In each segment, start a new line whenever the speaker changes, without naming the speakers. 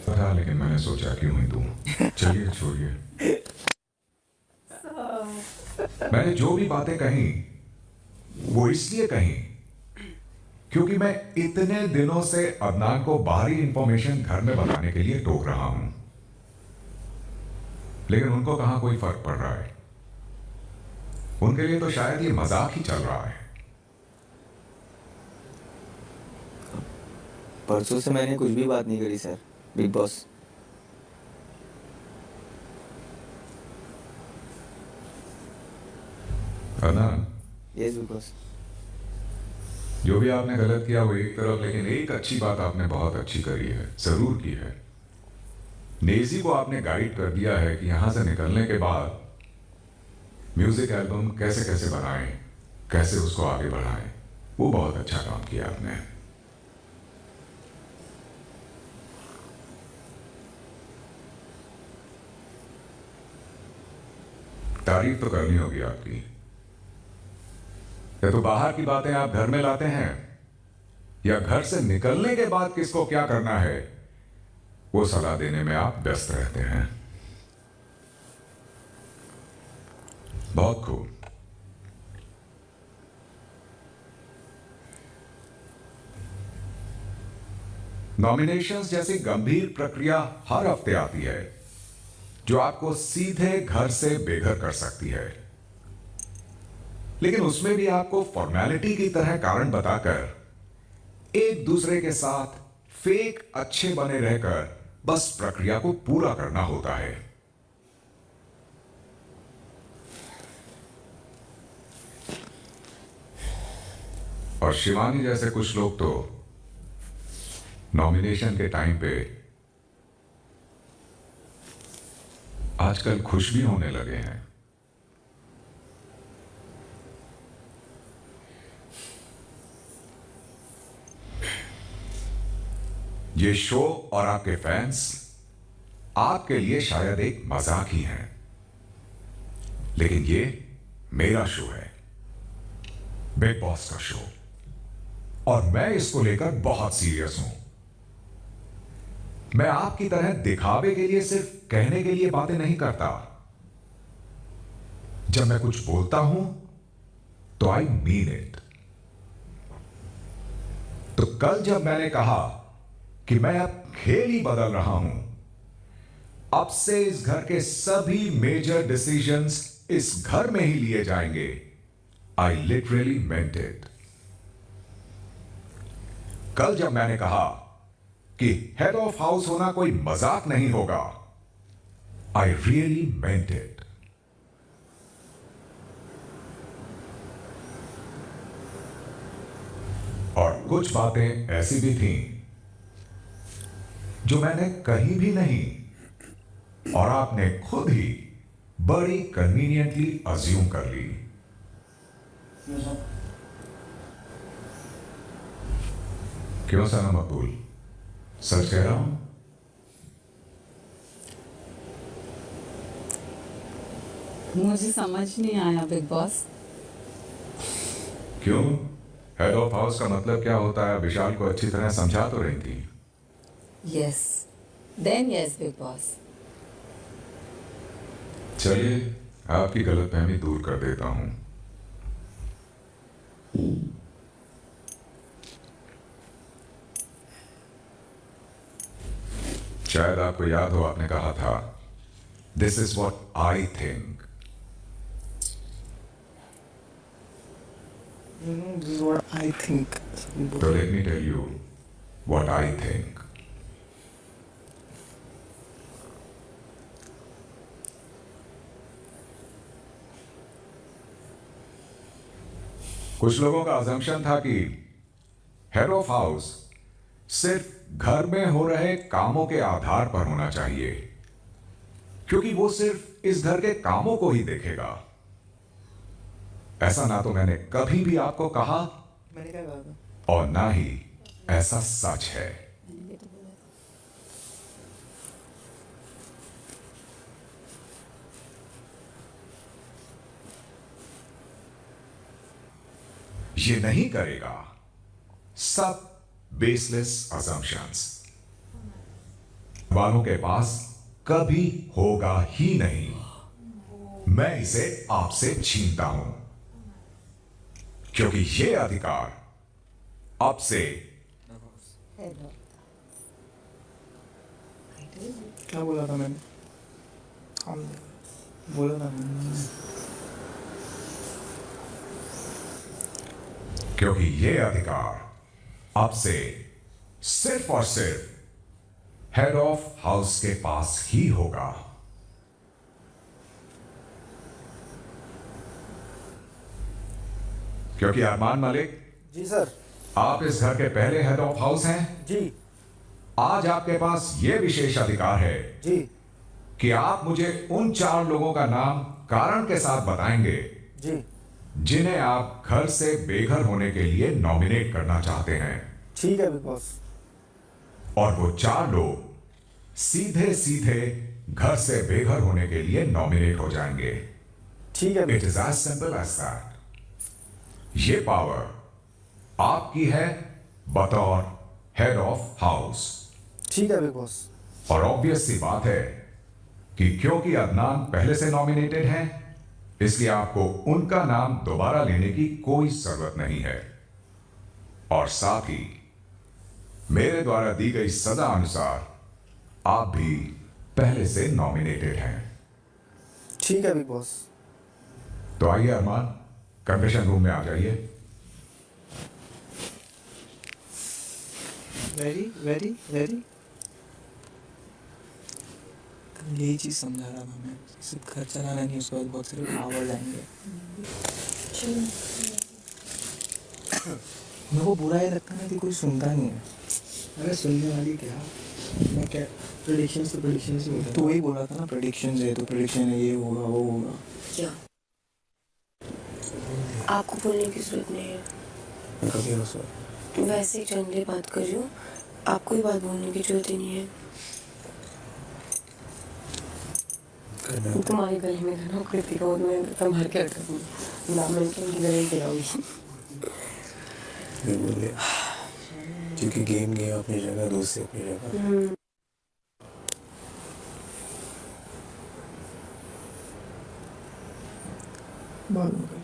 था, लेकिन मैंने सोचा क्यों ही दूं। चलिए छोड़िए। मैंने जो भी बातें कही वो इसलिए कही क्योंकि मैं इतने दिनों से अदनान को बाहरी इंफॉर्मेशन घर में बताने के लिए टोक रहा हूं, लेकिन उनको कहां कोई फर्क पड़ रहा है। उनके लिए तो शायद ये मजाक ही चल रहा है।
परसों से मैंने कुछ भी बात नहीं करी sir, big boss.
Adnan,
yes big boss.
जो भी आपने गलत किया वो एक तरफ, लेकिन एक अच्छी बात आपने बहुत अच्छी करी है, जरूर की है। नेजी को आपने गाइड कर दिया है कि यहां से निकलने के बाद म्यूजिक एल्बम कैसे कैसे बनाएं, कैसे उसको आगे बढ़ाएं। वो बहुत अच्छा काम किया आपने। तारीफ तो करनी होगी आपकी। या तो बाहर की बातें आप घर में लाते हैं, या घर से निकलने के बाद किसको क्या करना है वो सलाह देने में आप व्यस्त रहते हैं। बहुत खूब। नॉमिनेशंस जैसी गंभीर प्रक्रिया हर हफ्ते आती है जो आपको सीधे घर से बेघर कर सकती है, लेकिन उसमें भी आपको फॉर्मेलिटी की तरह कारण बताकर एक दूसरे के साथ फेक अच्छे बने रहकर बस प्रक्रिया को पूरा करना होता है। और शिवानी जैसे कुछ लोग तो नॉमिनेशन के टाइम पे आजकल खुश भी होने लगे हैं। ये शो और आपके फैंस आपके लिए शायद एक मजाक ही है, लेकिन ये मेरा शो है, बिग बॉस का शो, और मैं इसको लेकर बहुत सीरियस हूं। मैं आपकी तरह दिखावे के लिए, सिर्फ कहने के लिए बातें नहीं करता। जब मैं कुछ बोलता हूं तो आई मीन इट। तो कल जब मैंने कहा कि मैं अब खेल ही बदल रहा हूं, अब से इस घर के सभी मेजर डिसीजंस इस घर में ही लिए जाएंगे, आई लिटरली मेंट इट। कल जब मैंने कहा कि हेड ऑफ हाउस होना कोई मजाक नहीं होगा, आई रियली मेंट इट। और कुछ बातें ऐसी भी थीं जो मैंने कही भी नहीं, और आपने खुद ही बड़ी कन्वीनियंटली अज्यूम कर ली। क्यों सना मकबूल, सच कह रहा हूं?
मुझे समझ नहीं आया बिग बॉस।
क्यों? हेड ऑफ हाउस का मतलब क्या होता है विशाल को अच्छी तरह समझा तो रही थी।
Yes, then yes big boss.
चलिए, आपकी गलतफहमी दूर कर देता हूं। शायद आपको याद हो, आपने कहा था this is what I think.
This is what I think.
तो let me tell you what I think. कुछ लोगों का अजम्पशन था कि हेड ऑफ हाउस सिर्फ घर में हो रहे कामों के आधार पर होना चाहिए, क्योंकि वो सिर्फ इस घर के कामों को ही देखेगा। ऐसा ना तो मैंने कभी भी आपको कहा,
मैंने क्या कहा था?
और ना ही ऐसा सच है। ये नहीं करेगा। सब बेसलेस असम्पशंस। वालों के पास कभी होगा ही नहीं। मैं इसे आपसे छीनता हूं क्योंकि ये अधिकार अब से
Head of. I do.
क्या बोला था मैंने? हम बोला था मैंने।
क्योंकि ये अधिकार अब से सिर्फ और सिर्फ हेड ऑफ हाउस के पास ही होगा। क्योंकि अरमान मलिक,
जी सर।
आप इस घर के पहले हेड ऑफ हाउस हैं।
जी
आज आपके पास यह विशेष अधिकार है
जी
कि आप मुझे उन 4 लोगों का नाम कारण के साथ बताएंगे
जी
जिन्हें आप घर से बेघर होने के लिए नॉमिनेट करना चाहते हैं।
ठीक है बिग बॉस।
और वो 4 लोग सीधे सीधे घर से बेघर होने के लिए नॉमिनेट हो जाएंगे।
ठीक है
it is as simple as that. ये पावर आपकी है बतौर हेड ऑफ हाउस।
ठीक है बिग बॉस।
और ऑब्वियस सी बात है कि क्योंकि अदनान पहले से नॉमिनेटेड हैं, इसलिए आपको उनका नाम दोबारा लेने की कोई जरूरत नहीं है। और साथ ही मेरे द्वारा दी गई सजा अनुसार आप भी पहले से नॉमिनेटेड हैं।
ठीक है बिग बॉस।
तो आइए अरमान, कन्फेशन रूम में आ जाइए।
वेरी यही चीज समझा रहा था मैं। सिर्फ घर चलाना नहीं, उसके बाद बहुत सारे पावर आएंगे। मेरे को बुरा ही लगता है कि कोई सुनता नहीं है।
अरे सुनने वाली क्या, मैं क्या प्रेडिक्शंस तो प्रेडिक्शंस ही होता
तो वही बोला था ना, प्रेडिक्शन है तो प्रेडिक्शन है, ये होगा वो होगा।
क्या आपको बोलने की जरूरत नहीं है।
कभी हो सर।
वैसे ही जनरली बात कर रही हूँ, आपको ही बात बोलने की जरूरत ही नहीं है। तुम्हारे गले में गाना कृतिका और मैं संभाल के रखा हूँ ना, मैं उनकी गले गिराऊंगी।
बोले क्योंकि गेम गया अपनी जगह, दोस्त से अपनी जगह।
बाद में कर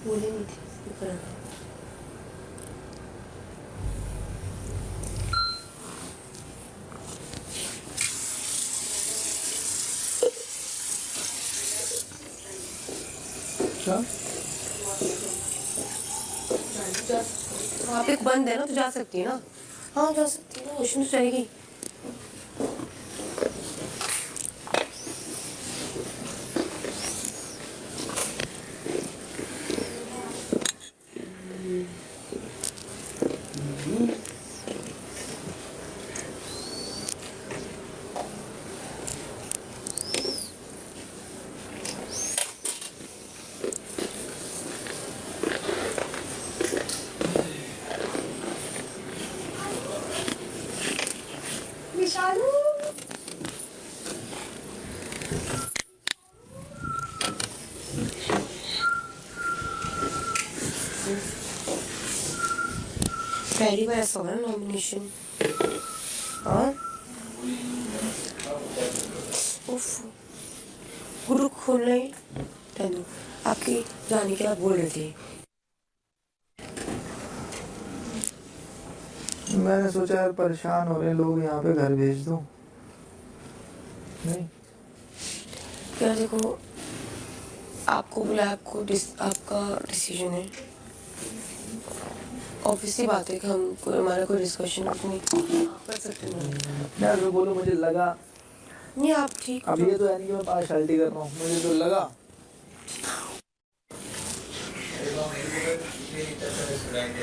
बोले नहीं थी पर
क्या
वहाँ पे बंद है ना, तो जा सकती है ना। हाँ जा सकती है ना, वॉशरूम तो जाएगी। पहली बार ऐसा होगा ना नॉमिनेशन। हाँ उफ, ग्रुप खोलना ही तनु आपकी जाने के बाद बोल रहे थे।
मैंने सोचा यार परेशान हो रहे लोग, यहाँ पे घर भेज दूं। नहीं
यार देखो, आपको बुलाया, आपका डिसीजन है। ऑब्वियसली बात है कि हम हमारा कोई डिस्कशन नहीं कर सकते नहीं।
यार मैं बोलो, मुझे लगा
नहीं आप ठीक
अब ये तो है नहीं कि मैं पार्शलिटी कर रहा हूँ, मुझे तो लगा।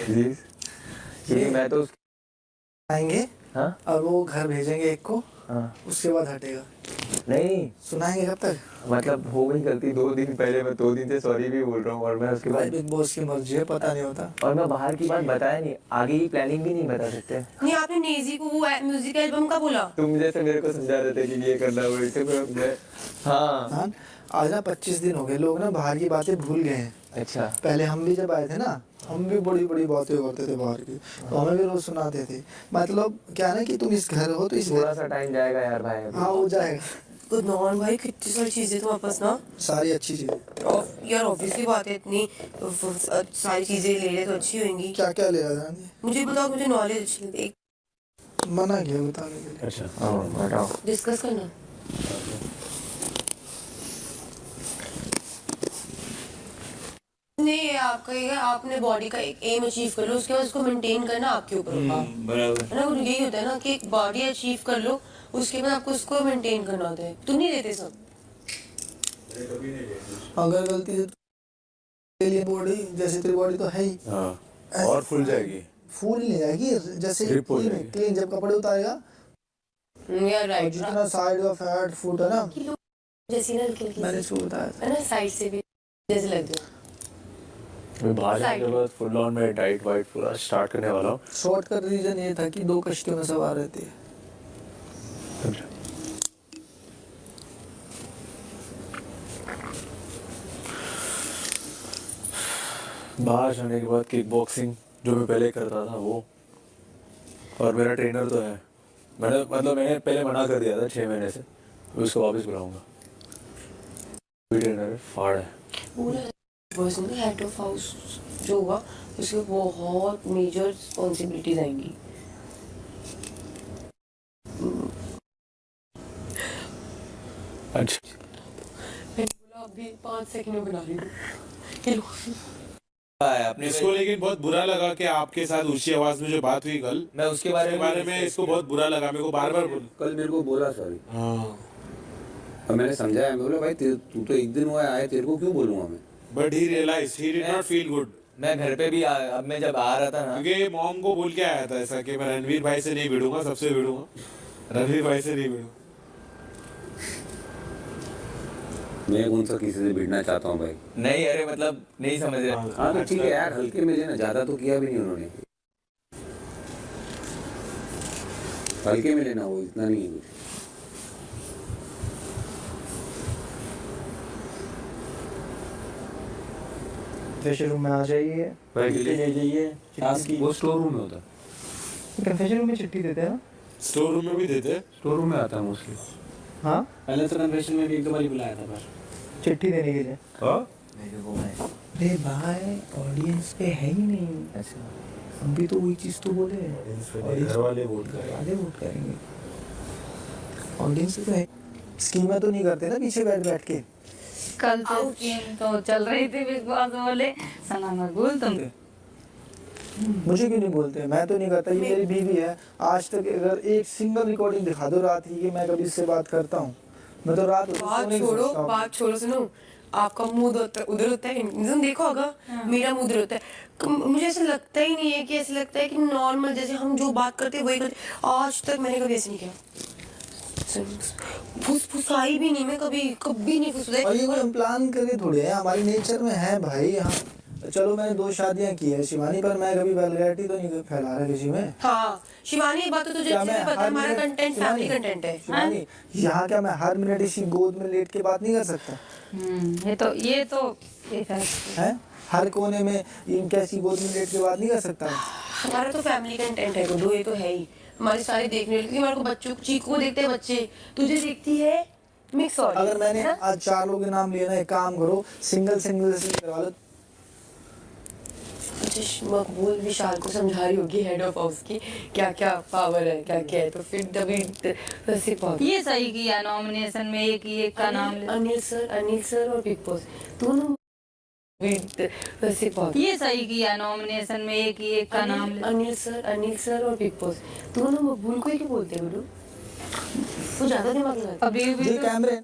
प्लीज, क्योंकि मैं तो
आएंगे
हाँ
और वो घर भेजेंगे एक को,
हाँ
उसके बाद हटेगा।
नहीं,
सुनाएंगे कब तक?
मतलब हो गई गलती 2 दिन पहले, मैं 2 दिन से सॉरी भी बोल रहा हूँ। और मैं उसके
भाई
बाद
बिग बॉस की मर्जी है, पता नहीं होता।
और मैं बाहर की बात बताया नहीं, आगे की प्लानिंग भी नहीं बता सकते।
नहीं आपने नेजी को वो म्यूजिक एल्बम का बोला।
तुम जैसे मेरे को समझा रहे थे कि ये करना वो इसे मैं हाँ
हाँ, आज ना 25 दिन हो गए, लोग ना बाहर की बातें भूल गए हैं।
अच्छा
पहले हम भी जब आए थे ना, हम भी बड़ी बड़ी बातें करते थे बाहर की, तो हमें भी रोज सुनाते थे। मतलब क्या है ना कि तुम इस घर हो तो इस
थोड़ा सा टाइम जाएगा यार भाई अभी।
हाँ हो जाएगा,
गुड नॉन भाई, कितनी सारी चीजें तुम्हारे पास ना।
सारी अच्छी चीजें।
यार ऑब्वियसली बात है, इतनी सारी चीजें ले रहे तो अच्छी होंगी।
क्या क्या ले रहा था?
मुझे बताओ, मुझे नॉलेज अच्छी लगती है।
मना किया बताने के लिए।
अच्छा हाँ बताओ।
डिस्कस करना। नहीं, आपका ये है, आपने बॉडी का एक एम अचीव कर लो, उसके बाद उसको मेंटेन करना आपके ऊपर होगा।
बराबर।
है ना, वो यही होता है ना कि एक बॉडी अचीव कर लो, उसके बाद आपको उसको मेंटेन करना होता है। तुम नहीं देते सब।
अगर गलती से के लिए बॉडी, जैसे तेरी बॉडी तो है ही,
हाँ और फूल जाएगी।
फूल नहीं जाएगी, जैसे
Grip हो
क्लीन
जाएगी।
क्लीन जब कपड़े उतारेगा,
यार
और
राइट,
जितना साइड का फैट फूट है ना,
जैसी ना हल्की
मैंने
हल्की
इसको बताया
है ना, साइड से भी जैसे लग जाए।
मैं बाहर जाने के
Side.
बाद फुल ऑन में डाइट वाइट पूरा स्टार्ट करने वाला हूँ।
शॉर्ट का रीजन ये था कि 2 कश्तियों में सवार रहती है।
बाहर जाने के बाद किक बॉक्सिंग जो मैं पहले करता था वो, और मेरा ट्रेनर तो है। मैंने पहले मना कर दिया था 6 महीने से, उसको वापस बुलाऊंगा। ट्रेनर है, फाड़ है।
पूरा पर्सन हेड ऑफ हाउस जो हुआ, उसके बहुत मेजर रिस्पॉन्सिबिलिटीज आएंगी।
अच्छा
मैंने बोला अभी 5 सेकंड में बना रही हूँ। ये लो।
अपने
इसको लेकिन बहुत बुरा लगा कि आपके साथ ऊंची आवाज में जो बात हुई कल,
मैं उसके बारे में
इसको बहुत बुरा लगा। मेरे को बार बार
कल मेरे को बोला सॉरी,
हाँ,
और मैंने समझाया, मैं बोला भाई तू तो एक दिन हुआ आया, तेरे को क्यों बोलूंगा मैं।
But he realize he did not feel good,
मैं घर पे भी अब मैं जब आ रहा था ना,
क्योंकि मॉम को बोल के आया था ऐसा कि मैं रणवीर भाई से नहीं भिड़ूंगा, सबसे भिड़ूंगा, रणवीर भाई से नहीं भिड़ूंगा।
मैं कौन सा किसी से भिड़ना चाहता हूँ भाई।
नहीं अरे मतलब नहीं समझ रहे।
हाँ तो ठीक है यार, हल्के में लेना, ज्यादा तो किया भी नहीं उन्होंने, हल्के में लेना, वो इतना नहीं है कुछ।
कन्फेशन रूम में आ जाइए, चिट्ठी ले जाइए। चिट्ठी
वो स्टोर रूम में होता है,
कन्फेशन रूम में चिट्ठी देते हैं ना।
स्टोर रूम में भी देते हैं।
स्टोर रूम में आता है मोस्टली।
हाँ,
पहले तो कन्फेशन में भी एक दो बार बुलाया था पर।
चिट्ठी देने के लिए।
हाँ
अरे भाई ऑडियंस पे है ही नहीं।
अच्छा,
हम भी तो वही चीज तो बोले,
घर वाले वोट कर
आगे वोट करेंगे। ऑडियंस तो है, स्कीमें तो नहीं करते ना पीछे बैठ बैठ के।
कल तो तो चल रही थी बिग बॉस, बोले सना मकबूल तुम
मुझे क्यों नहीं बोलते? मैं तो नहीं करता, ये मेरी बीवी है। आज तक अगर एक सिंगल रिकॉर्डिंग दिखा दो रात की कि मैं कभी इससे बात करता हूँ, मैं तो रात
बात छोड़ो, सुनो, आपका मूड उधर होता है, तुम देखो अगर मेरा मूड उधर होता है। मुझे ऐसा लगता ही नहीं है कि ऐसा लगता है कि नॉर्मल जैसे हम जो बात करते हैं वही करते। आज तक मैंने कभी ऐसे नहीं किया, फुसफुसाई भी नहीं, मैं कभी नहीं फुसफुसाई।
और ये हम प्लान करके थोड़े है, हमारे नेचर में है भाई। हाँ चलो मैंने 2 शादियां की है शिवानी, पर मैं कभी वल्गैरिटी तो नहीं फैला रहा किसी में।
हाँ शिवानी, ये बात तो तुझे अच्छे से पता है, हमारा कंटेंट फैमिली कंटेंट है।
शिवानी, यहाँ क्या मैं हर मिनट इसी गोद में लेट के बात नहीं कर सकता?
ये तो
है, हर कोने में इन कैसी गोद में लेट के बात नहीं कर सकता।
हमारा तो फैमिली कंटेंट है गुड्डू, ये तो है ही। हमारे सारे देखने क्योंकि हमारे को बच्चों चीकू को देखते हैं बच्चे, तुझे देखती है मिक्स ऑडियंस।
अगर मैंने आज 4 लोगों के नाम लिए ना, एक काम करो सिंगल से करवा लो।
मकबूल विशाल को समझा रही होगी हेड ऑफ हाउस की क्या क्या पावर है, क्या क्या है, तो फिर तभी
ये सही किया नॉमिनेशन में एक का नाम ले।
अनिल सर और बिग बॉस दोनों
ये सही किया नॉमिनेशन में एक का नाम ले।
अनिल सर और बिग बॉस दोनों मकबूल को ही क्यों बोलते हैं गुड्डू? वो ज्यादा दिमाग लगाता है।
अभी
ये कैमरे